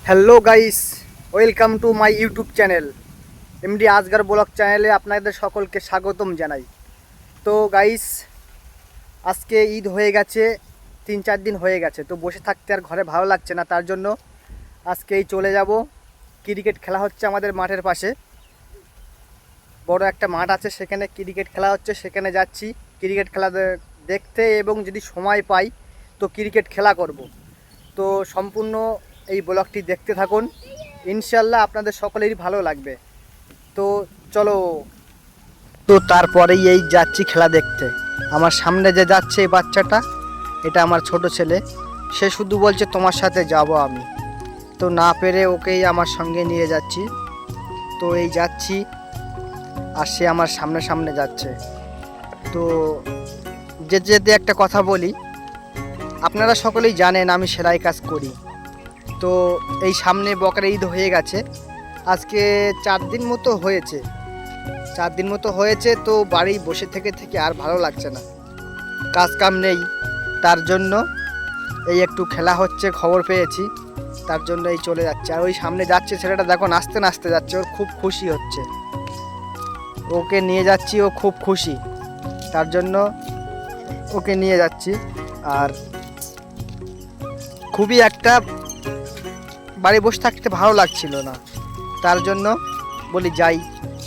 Hello guys, welcome to my YouTube channel MD Azgar blog চ্যানেলে আপনাদের সকলকে স্বাগতম জানাই। তো গাইস, আজকে ঈদ হয়ে গেছে, 3-4 দিন হয়ে গেছে। তো বসে থাকতে আর ঘরে ভালো লাগছে না, তার জন্য আজকেই চলে যাব। ক্রিকেট খেলা হচ্ছে আমাদের মাঠের পাশে, বড় একটা মাঠ আছে, সেখানে ক্রিকেট খেলা হচ্ছে। সেখানে যাচ্ছি ক্রিকেট খেলা দেখতে, এবং যদি সময় পাই তো ক্রিকেট খেলা করব। তো সম্পূর্ণ এই ব্লগটি দেখতে থাকুন, ইনশাল্লাহ আপনাদের সকলেরই ভালো লাগবে। তো চলো। তো তারপরেই এই যাচ্ছি খেলা দেখতে। আমার সামনে যে যাচ্ছে এই বাচ্চাটা, এটা আমার ছোট ছেলে। সে শুধু বলছে তোমার সাথে যাব আমি। তো না পেরে ওকেই আমার সঙ্গে নিয়ে যাচ্ছি। তো এই যাচ্ছি, আর সে আমার সামনে সামনে যাচ্ছে। তো যেতে যেতে একটা কথা বলি, আপনারা সকলেই জানেন আমি সেলাই কাজ করি। তো এই সামনে বকরা ঈদ হয়ে গেছে, আজকে 4 দিন মতো হয়েছে। 4 দিন মতো হয়েছে। তো বাড়ি বসে থেকে থেকে আর ভালো লাগছে না, কাজ কাম নেই। তার জন্য এই একটু খেলা হচ্ছে, খবর পেয়েছি, তার জন্য এই চলে যাচ্ছে। আর ওই সামনে যাচ্ছে ছেলেটা, দেখো নাচতে নাচতে যাচ্ছে, ওর খুব খুশি হচ্ছে। ওকে নিয়ে যাচ্ছি, ও খুব খুশি, তার জন্য ওকে নিয়ে যাচ্ছি। আর খুবই একটা বাড়ি বসে থাকতে ভালো লাগছিল না, তার জন্য বলি যাই,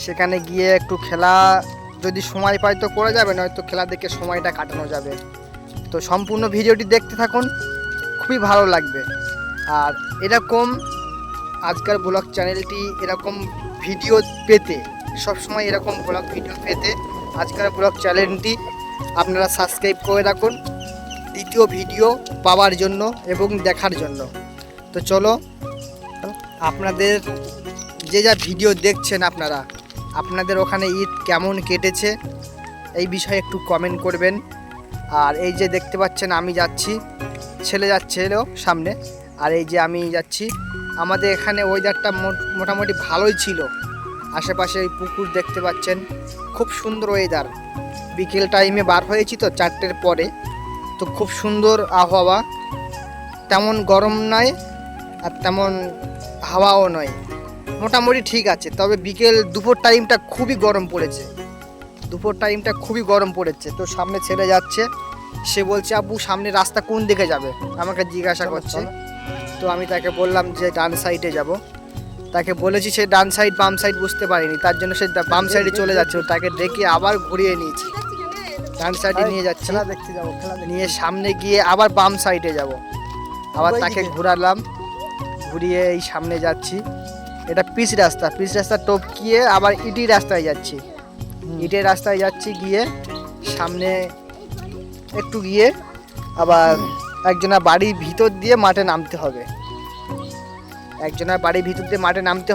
সেখানে গিয়ে একটু খেলা যদি সময় পাই তো করা যাবে, নয়তো খেলা দেখে সময়টা কাটানো যাবে। তো সম্পূর্ণ ভিডিওটি দেখতে থাকুন, খুবই ভালো লাগবে। আর এরকম আজকাল ব্লগ চ্যানেলটি এরকম ভিডিও পেতে, সবসময় এরকম ব্লগ ভিডিও পেতে আজকাল ব্লগ চ্যানেলটি আপনারা সাবস্ক্রাইব করে রাখুন, দ্বিতীয় ভিডিও পাওয়ার জন্য এবং দেখার জন্য। তো চলো, আপনাদের যে যা ভিডিও দেখছেন, আপনাদের ওখানে ঈদ কেমন কেটেছে এই বিষয়ে একটু কমেন্ট করবেন। আর এই যে দেখতে পাচ্ছেন আমি যাচ্ছি, ছেলে যাচ্ছে এলো সামনে, আর এই যে আমি যাচ্ছি। আমাদের এখানে ওয়েদারটা মোটামুটি ভালোই ছিল, আশেপাশে এই পুকুর দেখতে পাচ্ছেন, খুব সুন্দর ওয়েদার। বিকেল টাইমে বার হয়েছি তো 4টের পরে, তো খুব সুন্দর আবহাওয়া, তেমন গরম নয় আর তেমন হাওয়াও নয়, মোটামুটি ঠিক আছে। তবে দুপুর টাইমটা খুবই গরম পড়েছে। তো সামনে ছেলে যাচ্ছে, সে বলছে আব্বু সামনে রাস্তা কোন দিকে যাবে, আমাকে জিজ্ঞাসা করছে। তো আমি তাকে বললাম যে ডান সাইডে যাব। তাকে বলেছি, সে ডান সাইড বাম সাইড বুঝতে পারিনি, তার জন্য সে বাম সাইডে চলে যাচ্ছে। তাকে ডেকে আবার ঘুরিয়ে নিয়েছি, ডান সাইডে নিয়ে যাচ্ছি, নিয়ে সামনে গিয়ে আবার বাম সাইডে যাব। আবার তাকে ঘোরালাম, ঘুরিয়ে এই সামনে যাচ্ছি। এটা পিচ রাস্তা টপকিয়ে আবার ইটের রাস্তায় যাচ্ছি। গিয়ে সামনে একটু গিয়ে আবার একজনের বাড়ির ভিতর দিয়ে মাঠে নামতে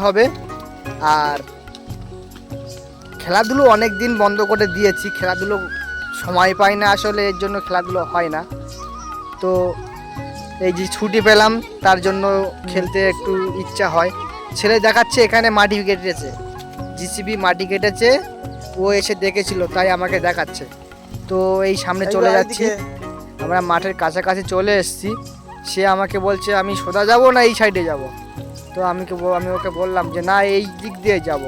হবে। আর খেলাধুলো অনেক দিন বন্ধ করে দিয়েছি, খেলাধুলো সময় পাই না আসলে, এর জন্য খেলাধুলো হয় না। তো এই যে ছুটি পেলাম, তার জন্য খেলতে একটু ইচ্ছা হয়। ছেলে দেখাচ্ছে এখানে মাটি কেটেছে, জিসিবি মাটি কেটেছে, ও এসে দেখেছিল, তাই আমাকে দেখাচ্ছে। তো এই সামনে চলে যাচ্ছি, আমরা মাঠের কাছাকাছি চলে এসেছি। সে আমাকে বলছে আমি সোজা যাব না এই সাইডে যাব। তো আমি ওকে বললাম যে না, এই দিক দিয়ে যাব।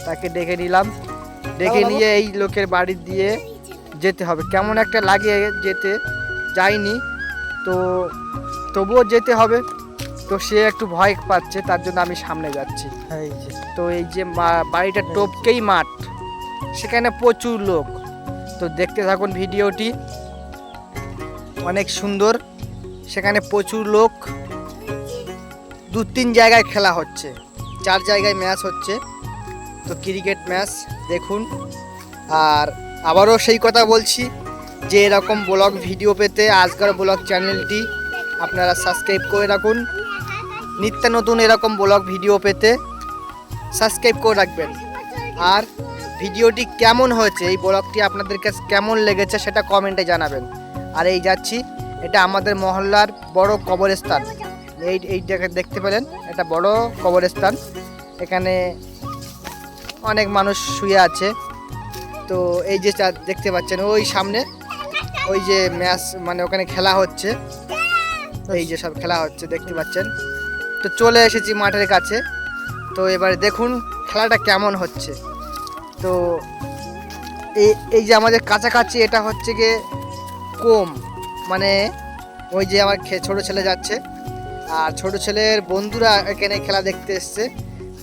তাকে ডেকে নিলাম, ডেকে নিয়ে এই লোকের বাড়ি দিয়ে যেতে হবে। কেমন একটা লাগে যেতে, যাইনি তো তবুও যেতে হবে। তো সে একটু ভয় পাচ্ছে, তার জন্য আমি সামনে যাচ্ছি। তো এই যে বাড়িটা টপকেই মাঠ, সেখানে প্রচুর লোক। তো দেখতে থাকুন ভিডিওটি, অনেক সুন্দর, সেখানে প্রচুর লোক। 2-3 জায়গায় খেলা হচ্ছে, 4 জায়গায় ম্যাচ হচ্ছে। তো ক্রিকেট ম্যাচ দেখুন। আর আবারও সেই কথা বলছি যে এরকম ব্লগ ভিডিও পেতে আজকাল ব্লগ চ্যানেলটি আপনারা সাবস্ক্রাইব করে রাখুন, নিত্য নতুন এরকম ব্লগ ভিডিও পেতে সাবস্ক্রাইব করে রাখবেন। আর ভিডিওটি কেমন হয়েছে, এই ব্লগটি আপনাদের কাছে কেমন লেগেছে সেটা কমেন্টে জানাবেন। আর এই যাচ্ছি, এটা আমাদের মহল্লার বড় কবরস্থান। এইটাকে দেখতে পেলেন, এটা বড় কবরস্থান, এখানে অনেক মানুষ শুয়ে আছে। তো এই যে দেখতে পাচ্ছেন ওই সামনে, ওই যে ম্যাচ মানে ওখানে খেলা হচ্ছে, এই যে সব খেলা হচ্ছে দেখতে পাচ্ছেন। তো চলে এসেছি মাঠের কাছে। তো এবারে দেখুন খেলাটা কেমন হচ্ছে। তো এই যে আমাদের কাছাকাছি এটা হচ্ছে গিয়ে কম, মানে ওই যে আমার ছোট ছেলে যাচ্ছে, আর ছোট ছেলের বন্ধুরা এখানে খেলা দেখতে এসছে।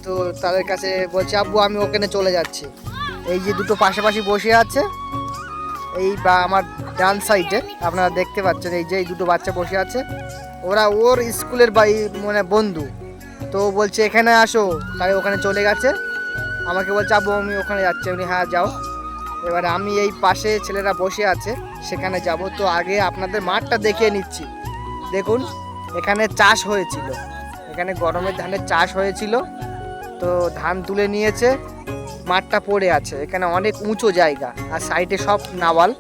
তো তাদের কাছে বলছে আব্বু আমি ওখানে চলে যাচ্ছি। এই যে দুটো পাশাপাশি বসে আছে, এই বা আমার ডান সাইডে আপনারা দেখতে পাচ্ছেন, এই যে এই দুটো বাচ্চা বসে আছে, ওরা ওর স্কুলের মানে বন্ধু। তো বলছে এখানে আসো, তাই ওখানে চলে গেছে। আমাকে বলছে আব্বু আমি ওখানে যাচ্ছি। উনি হ্যাঁ যাও। এবারে আমি এই পাশে ছেলেরা বসে আছে সেখানে যাব। তো আগে আপনাদের মাঠটা দেখিয়ে নিচ্ছি। দেখুন এখানে চাষ হয়েছিল, এখানে গরমের ধানের চাষ হয়েছিল। তো ধান তুলে নিয়েছে, মাঠটা পড়ে আছে। এখানে অনেক উঁচু জায়গা আর সাইডে সব নাওয়াল।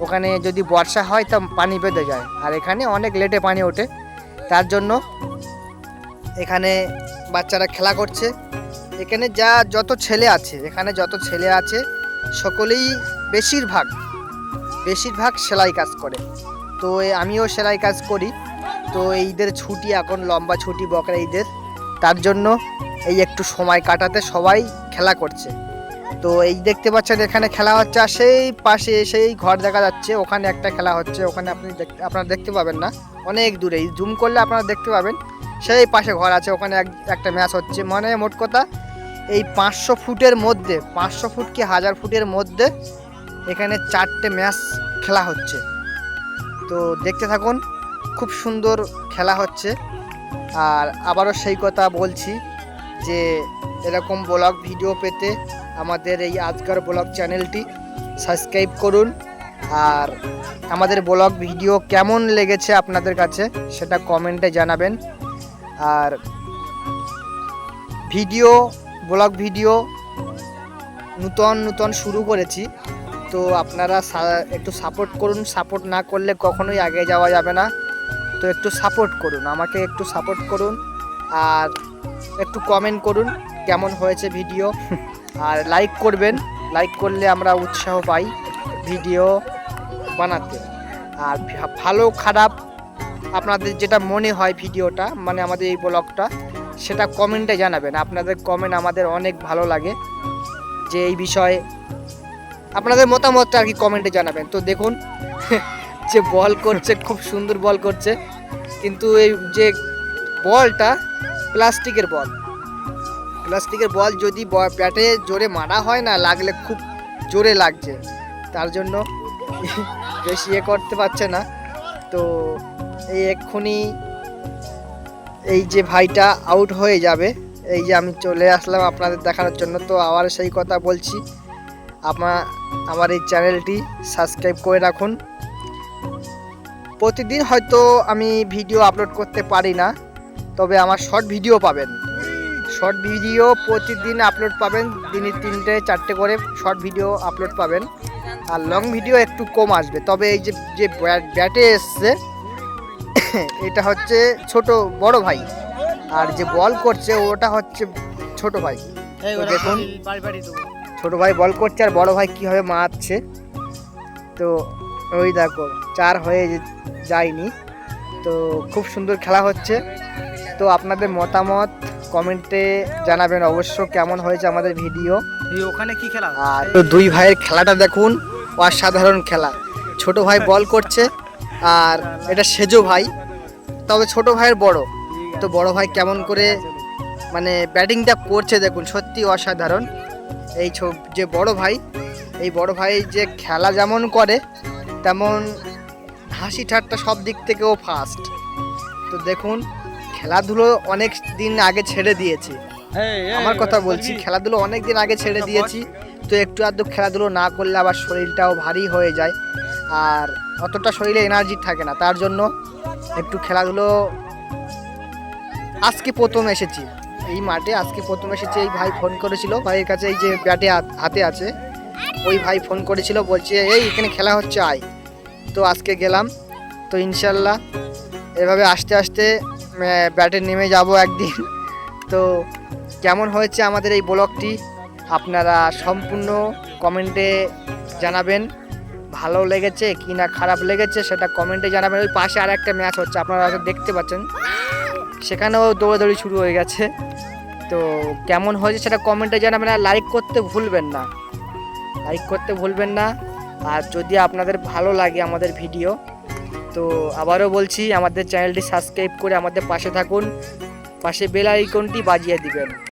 ওখানে যদি বর্ষা হয় তা পানি বেঁধে যায়, আর এখানে অনেক লেটে পানি ওঠে। তার জন্য এখানে বাচ্চারা খেলা করছে। এখানে যত ছেলে আছে, এখানে যত ছেলে আছে সকলেই বেশিরভাগ সেলাই কাজ করে। তো আমিও সেলাই কাজ করি। তো এই ঈদের ছুটি, এখন লম্বা ছুটি বকরা ঈদের, তার জন্য এই একটু সময় কাটাতে সবাই খেলা করছে। তো এই দেখতে পাচ্ছেন এখানে খেলা হচ্ছে, আর সেই পাশে সেই ঘর দেখা যাচ্ছে, ওখানে একটা খেলা হচ্ছে। ওখানে আপনারা দেখতে পাবেন না, অনেক দূরে, জুম করলে আপনারা দেখতে পাবেন। সেই পাশে ঘর আছে, ওখানে একটা ম্যাচ হচ্ছে। মানে মোট কথা এই 500 ফুটের মধ্যে, 500 ফুট কি 1000 ফুটের মধ্যে এখানে 4টে ম্যাচ খেলা হচ্ছে। তো দেখতে থাকুন, খুব সুন্দর খেলা হচ্ছে। আর আবারও সেই কথা বলছি যে এরকম ব্লগ ভিডিও পেতে আমাদের এই আজকার ব্লগ চ্যানেলটি সাবস্ক্রাইব করুন। আর আমাদের ব্লগ ভিডিও কেমন লেগেছে আপনাদের কাছে সেটা কমেন্টে জানাবেন। আর ব্লগ ভিডিও নতুন শুরু করেছি, তো আপনারা একটু সাপোর্ট করুন। সাপোর্ট না করলে কখনোই আগে যাওয়া যাবে না। তো একটু সাপোর্ট করুন, আমাকে একটু সাপোর্ট করুন, আর একটু কমেন্ট করুন কেমন হয়েছে ভিডিও। আর লাইক করবেন, লাইক করলে আমরা উৎসাহ পাই ভিডিও বানাতে। আর ভালো খারাপ আপনাদের যেটা মনে হয় ভিডিওটা, মানে আমাদের এই ব্লগটা, সেটা কমেন্টে জানাবেন। আপনাদের কমেন্ট আমাদের অনেক ভালো লাগে, যে এই বিষয়ে আপনাদের মতামতটা আর কি কমেন্টে জানাবেন। তো দেখুন যে বল করছে, খুব সুন্দর বল করছে, কিন্তু এই যে বলটা প্লাস্টিকের বল যদি ব্যাটে জোরে মারা হয় না, লাগলে খুব জোরে লাগছে, তার জন্য বেশি করতে পারছে না। তো এই এক্ষুনি এই যে ভাইটা আউট হয়ে যাবে। এই যে আমি চলে আসলাম আপনাদের দেখানোর জন্য। তো আবার সেই কথা বলছি, আমার এই চ্যানেলটি সাবস্ক্রাইব করে রাখুন। প্রতিদিন হয়তো আমি ভিডিও আপলোড করতে পারি না, তবে আমার শর্ট ভিডিও পাবেন। শর্ট ভিডিও প্রতিদিন আপলোড পাবেন, দিনে 3-4টে করে শর্ট ভিডিও আপলোড পাবেন। আর লং ভিডিও একটু কম আসবে। তবে এই যে ব্যাটে এসছে এটা হচ্ছে বড় ভাই, আর যে বল করছে ওটা হচ্ছে ছোট ভাই। দেখুন ছোট ভাই বল করছে আর বড় ভাই কীভাবে মারছে। তো ওই দেখো 4 হয়ে যায়নি। তো খুব সুন্দর খেলা হচ্ছে। তো আপনাদের মতামত কমেন্টে জানাবেন অবশ্য কেমন হয়েছে আমাদের ভিডিও। ওখানে কি খেলা? আর তো দুই ভাইয়ের খেলাটা দেখুন, অসাধারণ খেলা। ছোট ভাই বল করছে, আর এটা সেজো ভাই, তবে ছোট ভাইয়ের বড়। তো বড় ভাই কেমন করে মানে ব্যাটিংটা করছে দেখুন, সত্যি অসাধারণ। এই যে বড় ভাই, এই বড় ভাই যে খেলা যেমন করে তেমন হাসি ঠাট্টা সব দিক থেকেও ফার্স্ট। তো দেখুন খেলাধুলো অনেক দিন আগে ছেড়ে দিয়েছি, আমার কথা বলছি, খেলাধুলো অনেক দিন আগে ছেড়ে দিয়েছি। তো একটু আধটু খেলাধুলো না করলে আবার শরীরটাও ভারী হয়ে যায়, আর অতটা শরীরে এনার্জি থাকে না। তার জন্য একটু খেলাধুলো আজকে প্রথম এসেছি এই মাঠে, আজকে প্রথম এসেছি। এই ভাই ফোন করেছিল, ভাইয়ের কাছে এই যে ব্যাটে হাতে আছে, ওই ভাই ফোন করেছিল, বলছে এই এখানে খেলা হচ্ছে আয়। তো আজকে গেলাম। তো ইনশাল্লাহ এভাবে আস্তে আস্তে ব্যাটে নেমে যাব একদিন। তো কেমন হয়েছে আমাদের এই ব্লগটি আপনারা সম্পূর্ণ কমেন্টে জানাবেন। ভালো লেগেছে কি না খারাপ লেগেছে সেটা কমেন্টে জানাবেন। ওই পাশে আর একটা ম্যাচ হচ্ছে, আপনারা দেখতে পাচ্ছেন সেখানেও দৌড়াদৌড়ি শুরু হয়ে গেছে। তো কেমন হয়েছে সেটা কমেন্টে জানাবেন, আর লাইক করতে ভুলবেন না, লাইক করতে ভুলবেন না। আর যদি আপনাদের ভালো লাগে আমাদের ভিডিও, তো আবারও বলছি আমাদের চ্যানেলটি সাবস্ক্রাইব করে আমাদের পাশে থাকুন, পাশে বেল আইকনটি বাজিয়ে দিবেন।